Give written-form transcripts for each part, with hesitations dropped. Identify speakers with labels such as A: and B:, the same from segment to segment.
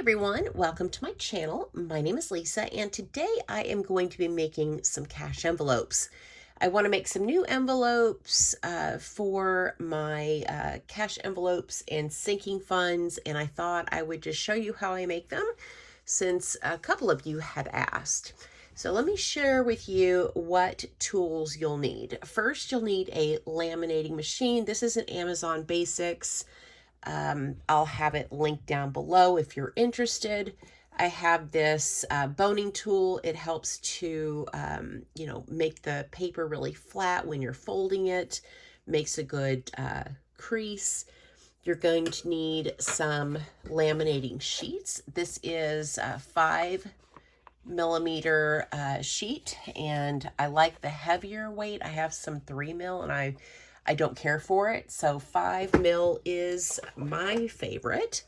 A: everyone, welcome to my channel. My name is Lisa and today I am going to be making some cash envelopes. I want to make some new envelopes for my cash envelopes and sinking funds, and I thought I would just show you how I make them since a couple of you had asked. So let me share with you what tools you'll need. First, you'll need a laminating machine. This is an Amazon Basics. I'll have it linked down below if you're interested. I have this boning tool. It helps to, make the paper really flat when you're folding it. Makes a good crease. You're going to need some laminating sheets. This is a 5mm sheet, and I like the heavier weight. I have some 3mm, and I don't care for it, so 5mm is my favorite.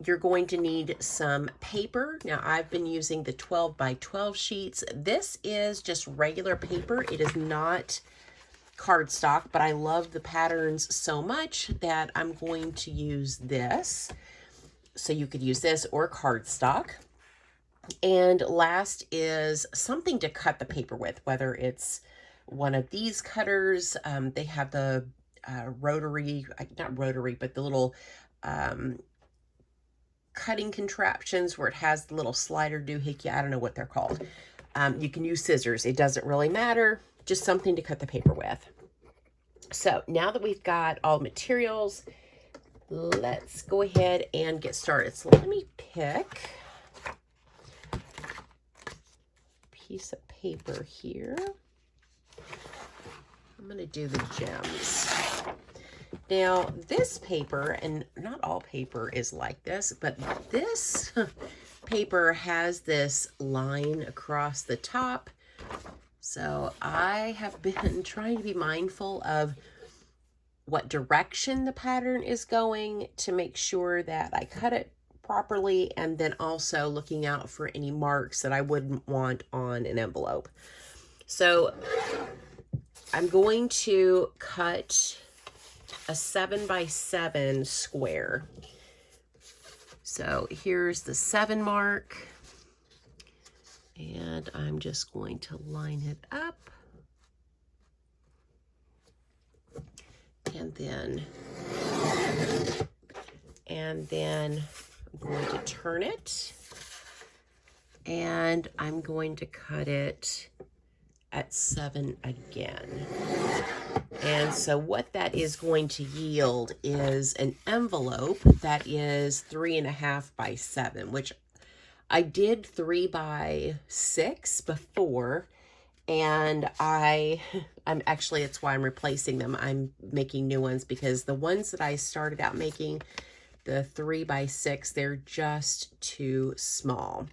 A: You're going to need some paper. Now, I've been using the 12x12 sheets. This is just regular paper. It is not cardstock, but I love the patterns so much that I'm going to use this. So you could use this or cardstock. And last is something to cut the paper with, whether it's one of these cutters. They have the rotary, not rotary, but the little cutting contraptions where it has the little slider doohickey. I don't know what they're called. You can use scissors. It doesn't really matter. Just something to cut the paper with. So now that we've got all the materials, let's go ahead and get started. So let me pick a piece of paper here. I'm going to do the gems. Now, this paper, and not all paper is like this, but this paper has this line across the top. So I have been trying to be mindful of what direction the pattern is going to make sure that I cut it properly, and then also looking out for any marks that I wouldn't want on an envelope. So I'm going to cut a 7x7 square. So here's the 7 mark, and I'm just going to line it up, and then I'm going to turn it, and I'm going to cut it at 7 again. And so what that is going to yield is an envelope that is 3.5x7, which I did 3x6 before, and I'm actually, it's why I'm replacing them. I'm making new ones because the ones that I started out making, the 3x6, they're just too small.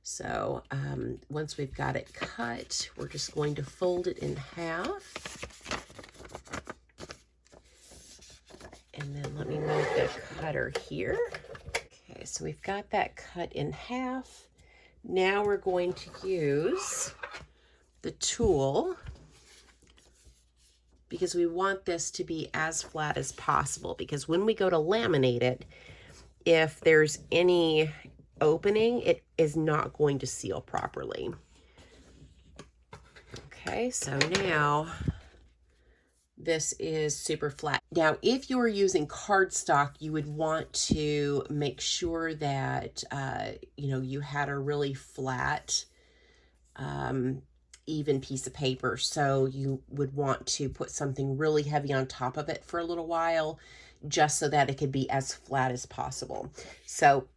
A: So once we've got it cut, we're just going to fold it in half. And then let me move the cutter here. Okay, so we've got that cut in half. Now we're going to use the tool because we want this to be as flat as possible, because when we go to laminate it, if there's any opening, it is not going to seal properly. Okay, so now this is super flat. Now, if you were using cardstock, you would want to make sure that, you had a really flat, even piece of paper. So you would want to put something really heavy on top of it for a little while, just so that it could be as flat as possible. So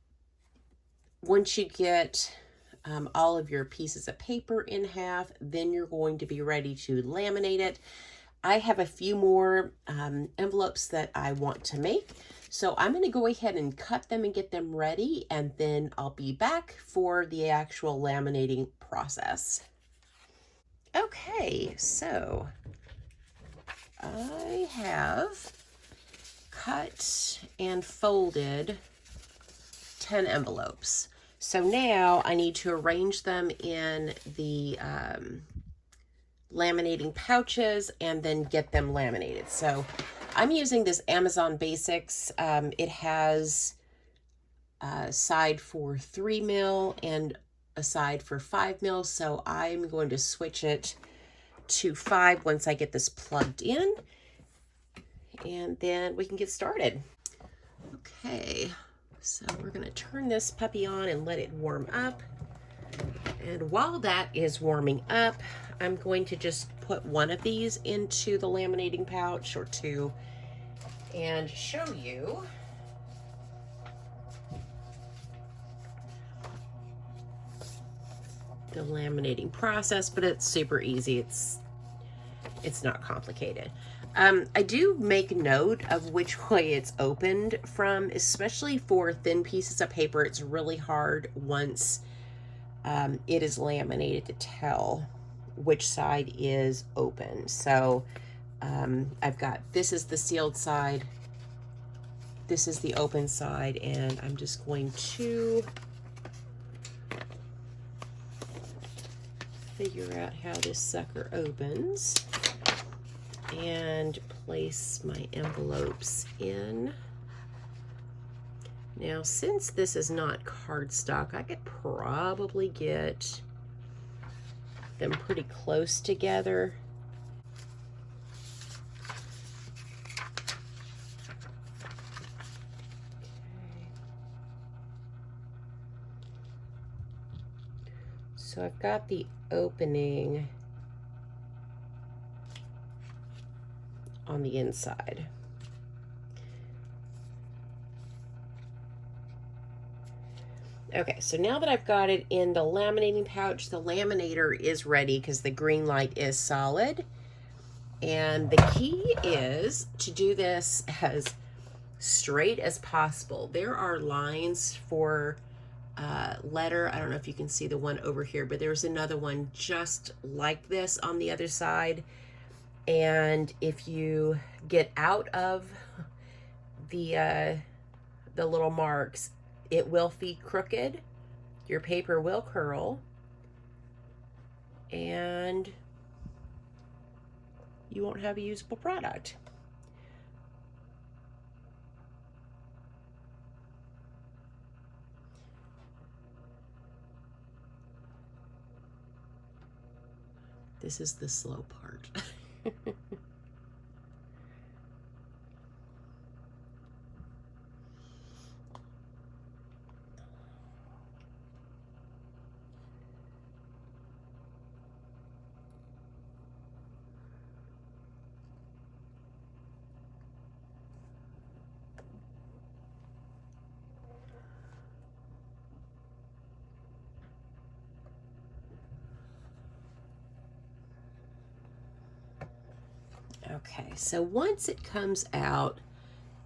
A: once you get all of your pieces of paper in half, then you're going to be ready to laminate it. I have a few more envelopes that I want to make, so I'm going to go ahead and cut them and get them ready, and then I'll be back for the actual laminating process. Okay, so I have cut and folded 10 envelopes. So now I need to arrange them in the laminating pouches and then get them laminated. So I'm using this Amazon Basics. It has side for 3 mil and a side for 5 mil. So I'm going to switch it to 5 once I get this plugged in, and then we can get started. Okay, so we're going to turn this puppy on and let it warm up. And while that is warming up, I'm going to just put one of these into the laminating pouch, or two, and show you the laminating process, but it's super easy. It's not complicated. I do make note of which way it's opened from, especially for thin pieces of paper. It's really hard once it is laminated to tell which side is open. So I've got, this is the sealed side, this is the open side, and I'm just going to figure out how this sucker opens and place my envelopes in. Now, since this is not cardstock, I could probably get them pretty close together. So I've got the opening on the inside. Okay, so now that I've got it in the laminating pouch, the laminator is ready because the green light is solid. And the key is to do this as straight as possible. There are lines for letter. I don't know if you can see the one over here, but there's another one just like this on the other side. And if you get out of the little marks, it will feed crooked, your paper will curl, and you won't have a usable product. This is the slow part. Okay, so once it comes out,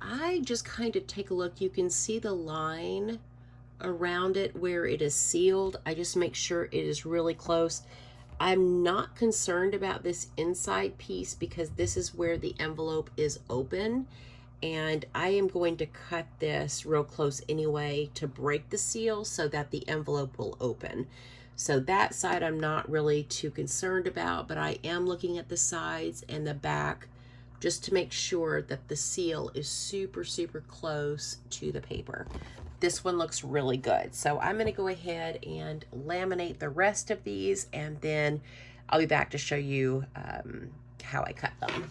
A: I just kind of take a look. You can see the line around it where it is sealed. I just make sure it is really close. I'm not concerned about this inside piece because this is where the envelope is open, and I am going to cut this real close anyway to break the seal so that the envelope will open. So that side I'm not really too concerned about, but I am looking at the sides and the back just to make sure that the seal is super, super close to the paper. This one looks really good. So I'm gonna go ahead and laminate the rest of these, and then I'll be back to show you how I cut them.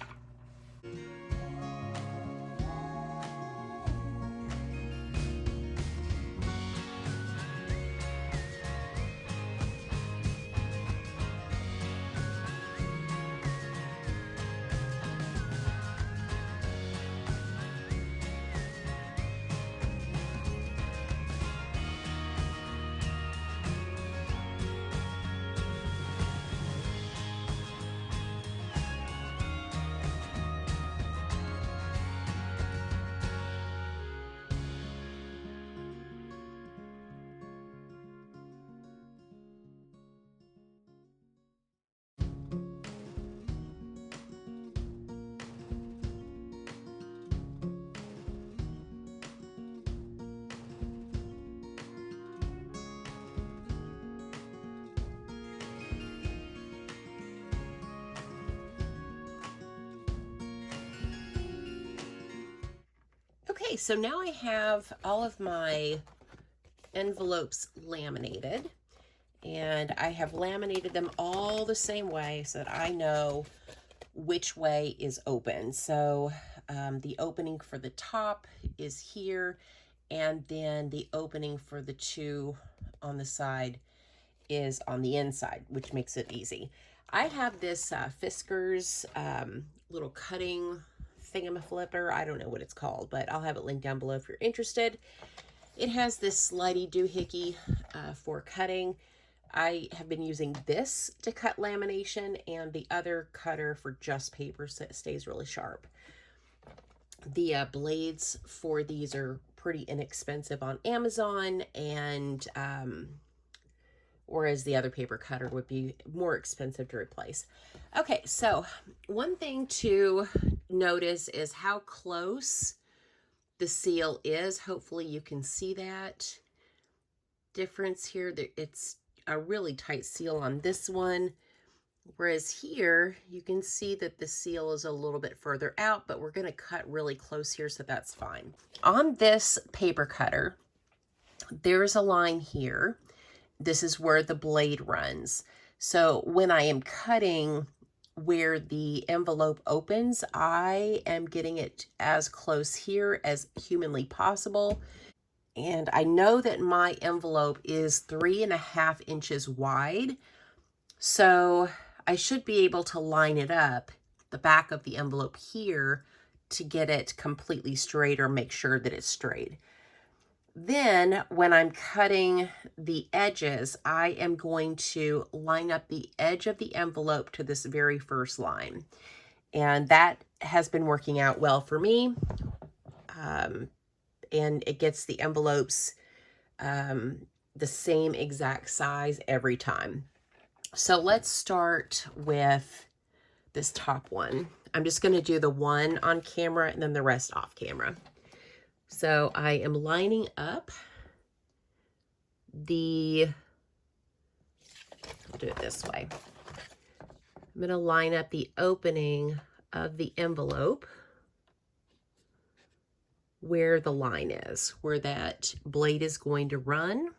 A: Okay, so now I have all of my envelopes laminated, and I have laminated them all the same way so that I know which way is open. So the opening for the top is here, and then the opening for the two on the side is on the inside, which makes it easy. I have this Fiskars little cutting thingamaflipper. I don't know what it's called, but I'll have it linked down below if you're interested. It has this slidey doohickey for cutting. I have been using this to cut lamination and the other cutter for just paper, so it stays really sharp. The blades for these are pretty inexpensive on Amazon, and whereas the other paper cutter would be more expensive to replace. Okay, so one thing to notice is how close the seal is. Hopefully you can see that difference here. It's a really tight seal on this one, whereas here you can see that the seal is a little bit further out, but we're going to cut really close here, so that's fine. On this paper cutter, there's a line here. This is where the blade runs. So when I am cutting where the envelope opens, I am getting it as close here as humanly possible. And I know that my envelope is 3.5 inches wide, so I should be able to line it up, the back of the envelope here, to get it completely straight or make sure that it's straight. Then when I'm cutting the edges, I am going to line up the edge of the envelope to this very first line. And that has been working out well for me. And it gets the envelopes the same exact size every time. So let's start with this top one. I'm just going to do the one on camera and then the rest off camera. So I am lining up I'll do it this way. I'm going to line up the opening of the envelope where the line is, where that blade is going to run,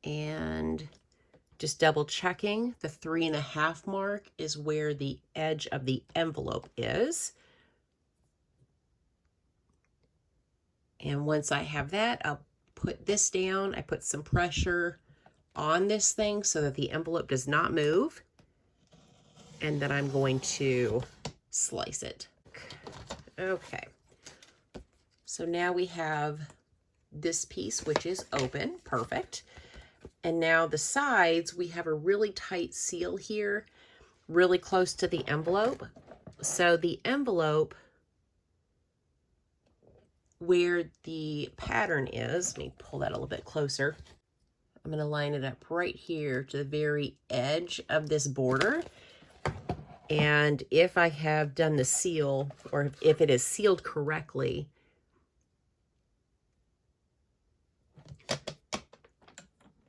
A: and just double checking the 3.5 mark is where the edge of the envelope is. And once I have that, I'll put this down. I put some pressure on this thing so that the envelope does not move, and then I'm going to slice it. Okay. So now we have this piece, which is open, perfect. And now the sides, we have a really tight seal here, really close to the envelope. So the envelope, where the pattern is, let me pull that a little bit closer. I'm going to line it up right here to the very edge of this border. And if I have done the seal, or if it is sealed correctly,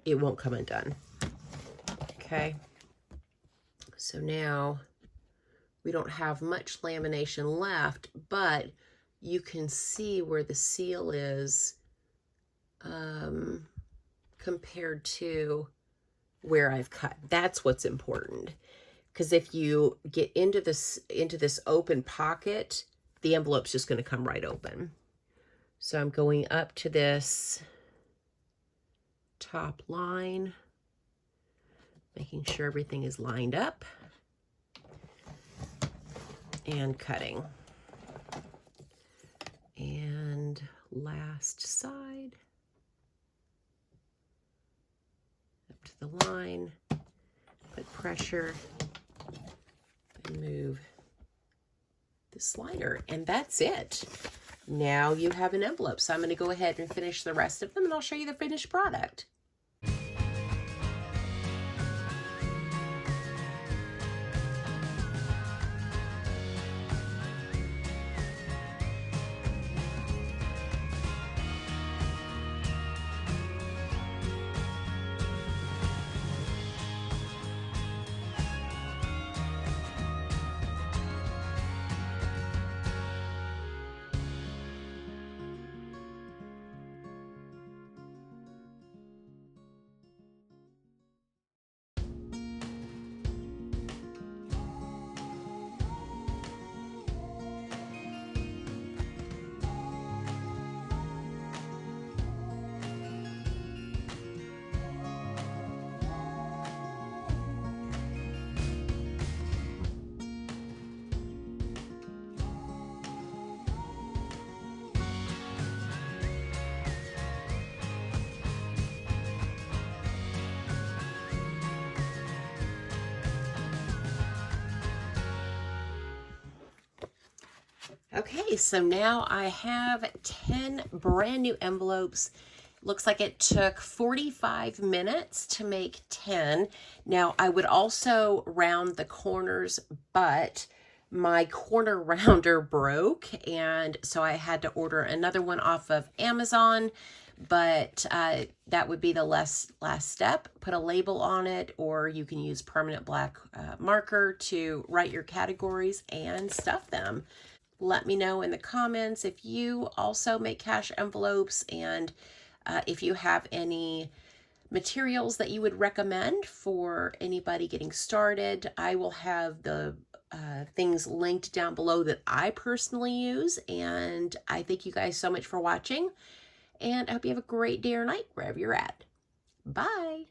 A: it won't come undone. Okay. So now we don't have much lamination left, but you can see where the seal is compared to where I've cut. That's what's important. Because if you get into this open pocket, the envelope's just going to come right open. So I'm going up to this top line, making sure everything is lined up, and cutting. And last side, up to the line, put pressure, and move the slider, and that's it. Now you have an envelope. So I'm going to go ahead and finish the rest of them, and I'll show you the finished product. Okay, so now I have 10 brand new envelopes. Looks like it took 45 minutes to make 10. Now, I would also round the corners, but my corner rounder broke, and so I had to order another one off of Amazon, but that would be the last step. Put a label on it, or you can use permanent black marker to write your categories and stuff them. Let me know in the comments if you also make cash envelopes, and if you have any materials that you would recommend for anybody getting started. I will have the things linked down below that I personally use. And I thank you guys so much for watching. And I hope you have a great day or night wherever you're at. Bye.